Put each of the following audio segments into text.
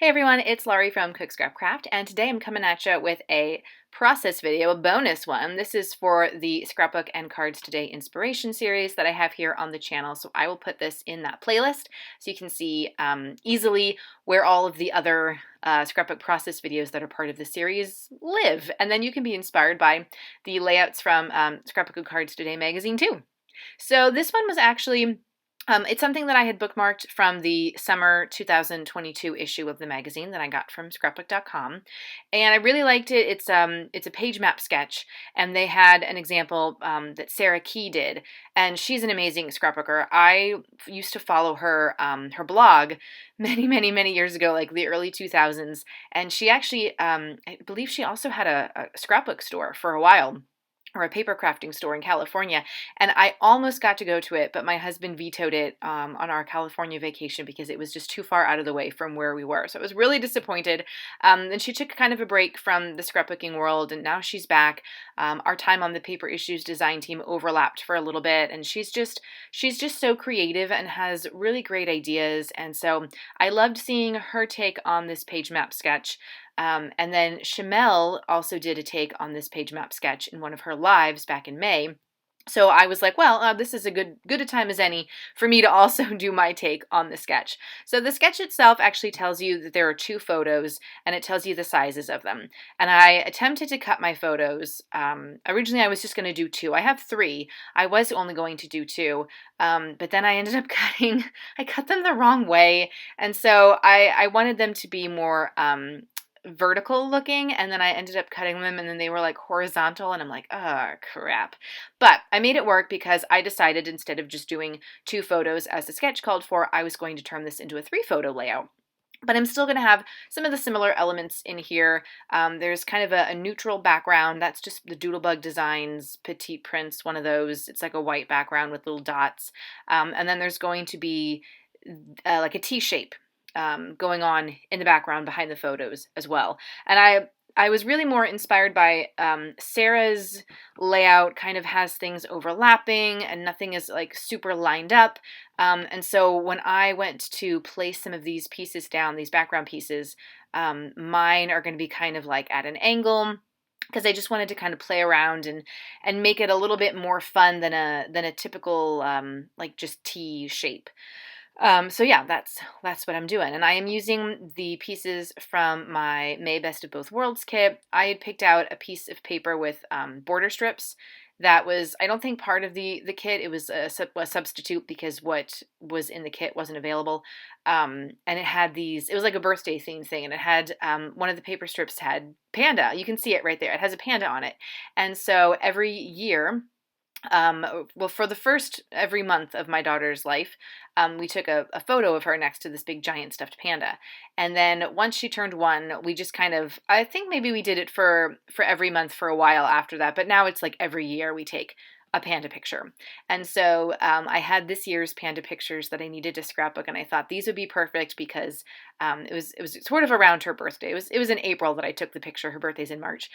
Hey everyone, it's Laurie from Cook Scrap Craft, and today I'm coming at you with a process video, a bonus one. This is for the Scrapbook and Cards Today inspiration series that I have here on the channel, so I will put this in that playlist so you can see easily where all of the other scrapbook process videos that are part of the series live, and then you can be inspired by the layouts from Scrapbook Cards Today magazine too. So this one was actually it's something that I had bookmarked from the summer 2022 issue of the magazine that I got from scrapbook.com, and I really liked it. It's a page map sketch, and they had an example that Sarah Key did, and she's an amazing scrapbooker. I used to follow her her blog many years ago, like the early 2000s, and she actually I believe she also had a scrapbook store for a while, or a paper crafting store in California, and I almost got to go to it, but my husband vetoed it on our California vacation because it was just too far out of the way from where we were. So I was really disappointed. And she took kind of a break from the scrapbooking world, and now she's back. Our time on the Paper Issues design team overlapped for a little bit, and she's just so creative and has really great ideas. And so I loved seeing her take on this page map sketch. And then Shamel also did a take on this page map sketch in one of her lives back in May. So I was like, well, this is a good a time as any for me to also do my take on the sketch. So the sketch itself actually tells you that there are two photos, and it tells you the sizes of them. And I attempted to cut my photos. Originally, I was just going to do two. I have three. I was only going to do two, but then I ended up I cut them the wrong way. And so I wanted them to be more vertical looking, and then I ended up cutting them, and then they were like horizontal, and I'm like, oh crap. But I made it work because I decided, instead of just doing two photos as the sketch called for, I was going to turn this into a 3-photo layout. But I'm still going to have some of the similar elements in here. There's kind of a neutral background. That's just the Doodlebug Designs Petite Prince, one of those. It's like a white background with little dots. And then there's going to be like a T shape going on in the background behind the photos as well. And I was really more inspired by Sarah's layout. Kind of has things overlapping and nothing is like super lined up. And so when I went to place some of these pieces down, these background pieces, mine are going to be kind of like at an angle, because I just wanted to kind of play around and make it a little bit more fun than a typical like just T shape. So yeah, that's what I'm doing. And I am using the pieces from my May Best of Both Worlds kit. I had picked out a piece of paper with border strips that was, I don't think, part of the kit. It was a substitute because what was in the kit wasn't available. And it had these, it was like a birthday themed thing, and it had, one of the paper strips had panda. You can see it right there. It has a panda on it. And so every year, well, for the first every month of my daughter's life, we took a photo of her next to this big giant stuffed panda. And then once she turned 1, we just kind of, I think maybe we did it for every month for a while after that, but now it's like every year we take a panda picture. And so I had this year's panda pictures that I needed to scrapbook, and I thought these would be perfect because it was sort of around her birthday. It was in April that I took the picture. Her birthday's in March.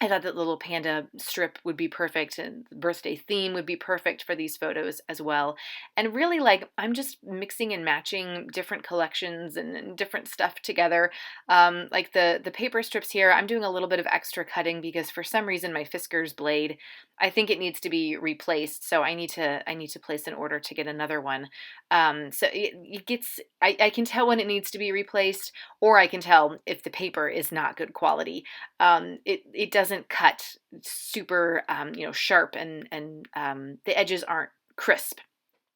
I thought that little panda strip would be perfect, and the birthday theme would be perfect for these photos as well. And really, like, I'm just mixing and matching different collections and different stuff together. Like the paper strips here, I'm doing a little bit of extra cutting because for some reason my Fiskars blade, I think it needs to be replaced. So I need to place an order to get another one. So it gets, I can tell when it needs to be replaced, or I can tell if the paper is not good quality. It doesn't cut super sharp, and the edges aren't crisp.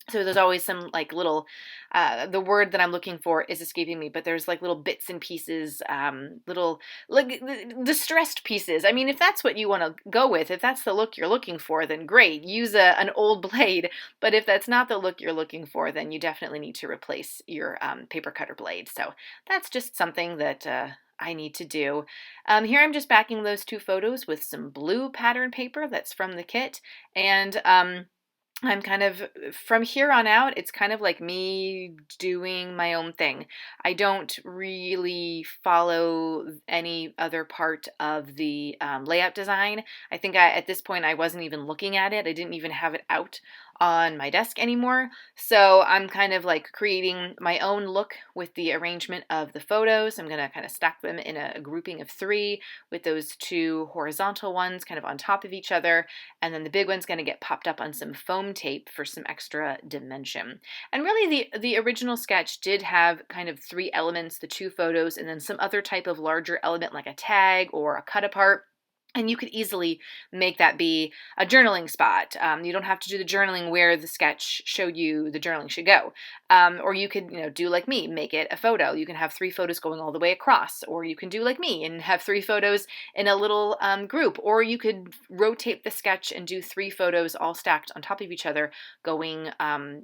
So there's always some like little, the word that I'm looking for is escaping me, but there's like little bits and pieces, little like distressed pieces. I mean, if that's what you want to go with, if that's the look you're looking for, then great, use an old blade. But if that's not the look you're looking for, then you definitely need to replace your paper cutter blade. So that's just something that I need to do. Here I'm just backing those two photos with some blue pattern paper that's from the kit, and I'm kind of, from here on out, it's kind of like me doing my own thing. I don't really follow any other part of the layout design. I think at this point I wasn't even looking at it. I didn't even have it out on my desk anymore. So I'm kind of like creating my own look with the arrangement of the photos. I'm going to kind of stack them in a grouping of 3 with those 2 horizontal ones kind of on top of each other. And then the big one's going to get popped up on some foam tape for some extra dimension. And really the original sketch did have kind of 3 elements, the 2 photos, and then some other type of larger element like a tag or a cut apart. And you could easily make that be a journaling spot. You don't have to do the journaling where the sketch showed you the journaling should go. Or you could, do like me, make it a photo. You can have 3 photos going all the way across. Or you can do like me and have 3 photos in a little group. Or you could rotate the sketch and do 3 photos all stacked on top of each other going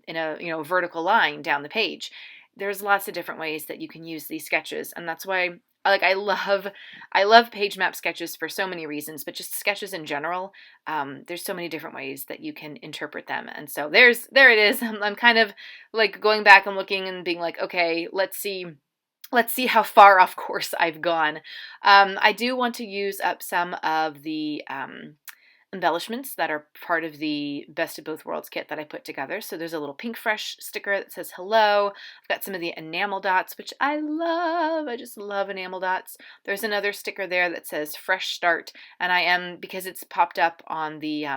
in a vertical line down the page. There's lots of different ways that you can use these sketches, and that's why I love PageMap sketches for so many reasons, but just sketches in general. There's so many different ways that you can interpret them, and so there it is. I'm kind of like going back and looking and being like, okay, let's see how far off course I've gone. I do want to use up some of the embellishments that are part of the Best of Both Worlds kit that I put together. So there's a little Pink Fresh sticker that says hello. I've got some of the enamel dots, which I love. I just love enamel dots. There's another sticker there that says Fresh Start, and because it's popped up on the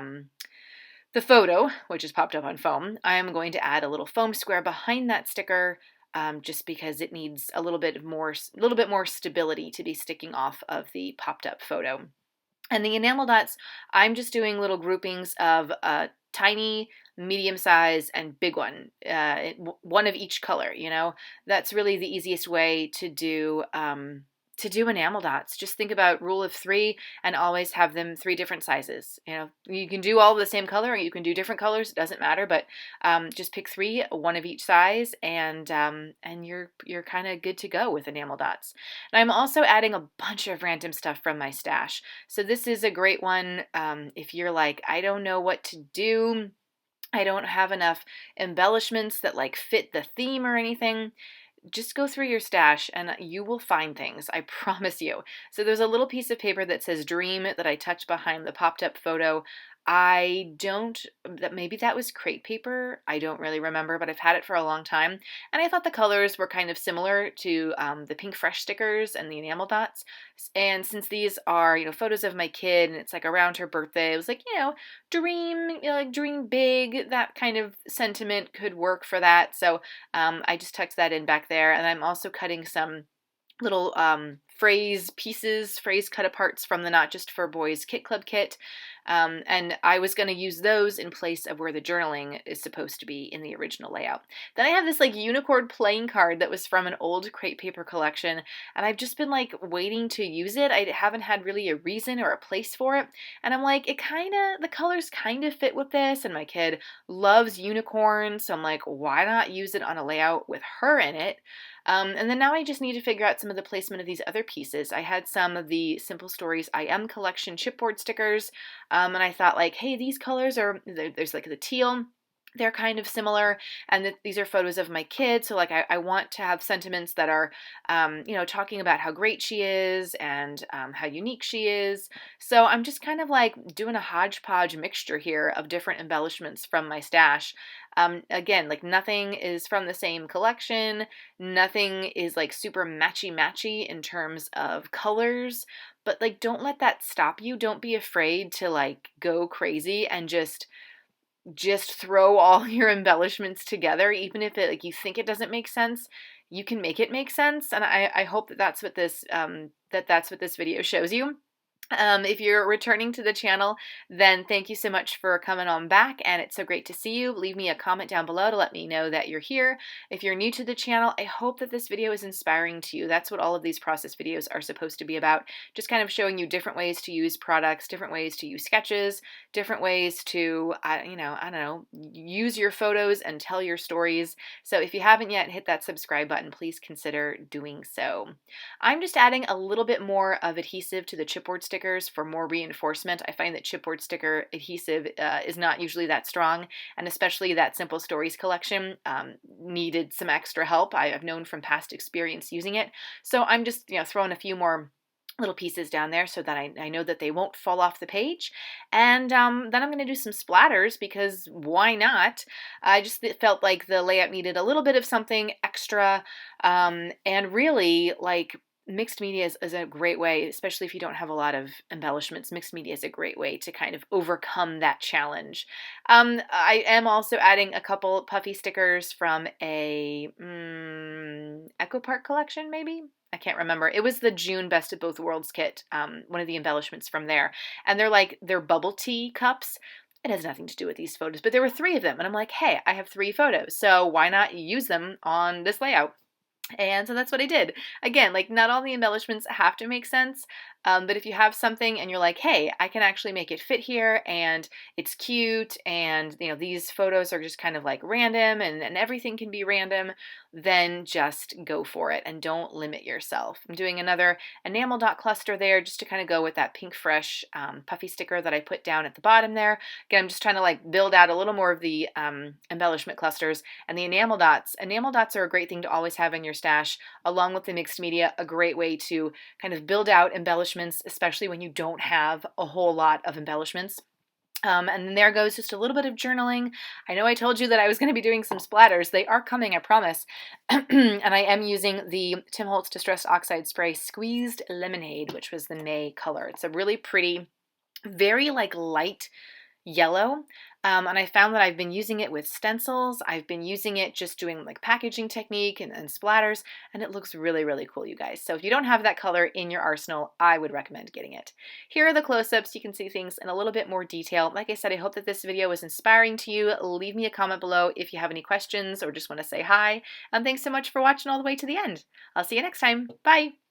photo, which is popped up on foam, I am going to add a little foam square behind that sticker, just because it needs a little bit more stability to be sticking off of the popped up photo. And the enamel dots, I'm just doing little groupings of a tiny, medium size, and big one, one of each color. That's really the easiest way to do enamel dots. Just think about rule of 3 and always have them 3 different sizes. You can do all the same color, or you can do different colors. It doesn't matter, but just pick 3, one of each size, and you're kind of good to go with enamel dots. And I'm also adding a bunch of random stuff from my stash. So this is a great one if you're like, I don't know what to do. I don't have enough embellishments that like fit the theme or anything. Just go through your stash and you will find things, I promise you. So there's a little piece of paper that says dream that I touched behind the popped up photo. Maybe that was crepe paper. I don't really remember, but I've had it for a long time. And I thought the colors were kind of similar to the Pink Fresh stickers and the enamel dots. And since these are, photos of my kid and it's like around her birthday, it was like, dream, like dream big, that kind of sentiment could work for that. So I just tucked that in back there. And I'm also cutting some little phrase cut aparts from the Not Just for Boys Kit Club kit. And I was going to use those in place of where the journaling is supposed to be in the original layout. Then I have this like unicorn playing card that was from an old crepe paper collection, and I've just been like waiting to use it. I haven't had really a reason or a place for it, and I'm like, the colors kind of fit with this, and my kid loves unicorns, so I'm like, why not use it on a layout with her in it? And then now I just need to figure out some of the placement of these other pieces. I had some of the Simple Stories I Am collection chipboard stickers, and I thought like, hey, these colors there's like the teal. They're kind of similar, and these are photos of my kid, so like I want to have sentiments that are, talking about how great she is and how unique she is. So I'm just kind of like doing a hodgepodge mixture here of different embellishments from my stash. Again, like nothing is from the same collection, nothing is like super matchy in terms of colors, but like don't let that stop you. Don't be afraid to like go crazy and just throw all your embellishments together, even if it like you think it doesn't make sense. You can make it make sense, and I hope that that's what this video shows you. If you're returning to the channel, then thank you so much for coming on back, and it's so great to see you. Leave me a comment down below to let me know that you're here. If you're new to the channel, I hope that this video is inspiring to you. That's what all of these process videos are supposed to be about, just kind of showing you different ways to use products, different ways to use sketches, different ways to, I don't know, use your photos and tell your stories. So if you haven't yet hit that subscribe button, please consider doing so. I'm just adding a little bit more of adhesive to the chipboard sticker stickers for more reinforcement. I find that chipboard sticker adhesive is not usually that strong, and especially that Simple Stories collection needed some extra help. I've known from past experience using it. So I'm just throwing a few more little pieces down there so that I know that they won't fall off the page. And then I'm going to do some splatters because why not? I just felt like the layout needed a little bit of something extra, and really like mixed media is a great way, especially if you don't have a lot of embellishments. Mixed media is a great way to kind of overcome that challenge. I am also adding a couple puffy stickers from a Echo Park collection, maybe? I can't remember. It was the June Best of Both Worlds kit, one of the embellishments from there. And they're bubble tea cups. It has nothing to do with these photos, but there were 3 of them. And I'm like, hey, I have 3 photos, so why not use them on this layout? And so that's what I did. Again, like not all the embellishments have to make sense, but if you have something and you're like, hey, I can actually make it fit here and it's cute and these photos are just kind of like random and everything can be random, then just go for it and don't limit yourself. I'm doing another enamel dot cluster there just to kind of go with that Pink Fresh puffy sticker that I put down at the bottom there. Again, I'm just trying to like build out a little more of the embellishment clusters, and the enamel dots. Enamel dots are a great thing to always have in your stash, along with the mixed media, a great way to kind of build out embellishments, especially when you don't have a whole lot of embellishments. And then there goes just a little bit of journaling. I know I told you that I was going to be doing some splatters. They are coming, I promise. And I am using the Tim Holtz Distress Oxide Spray Squeezed Lemonade, which was the May color. It's a really pretty, very like light yellow. And I found that I've been using it with stencils. I've been using it just doing like packaging technique and splatters, and it looks really, really cool, you guys. So if you don't have that color in your arsenal, I would recommend getting it. Here are the close-ups. You can see things in a little bit more detail. Like I said, I hope that this video was inspiring to you. Leave me a comment below if you have any questions or just want to say hi. And thanks so much for watching all the way to the end. I'll see you next time. Bye.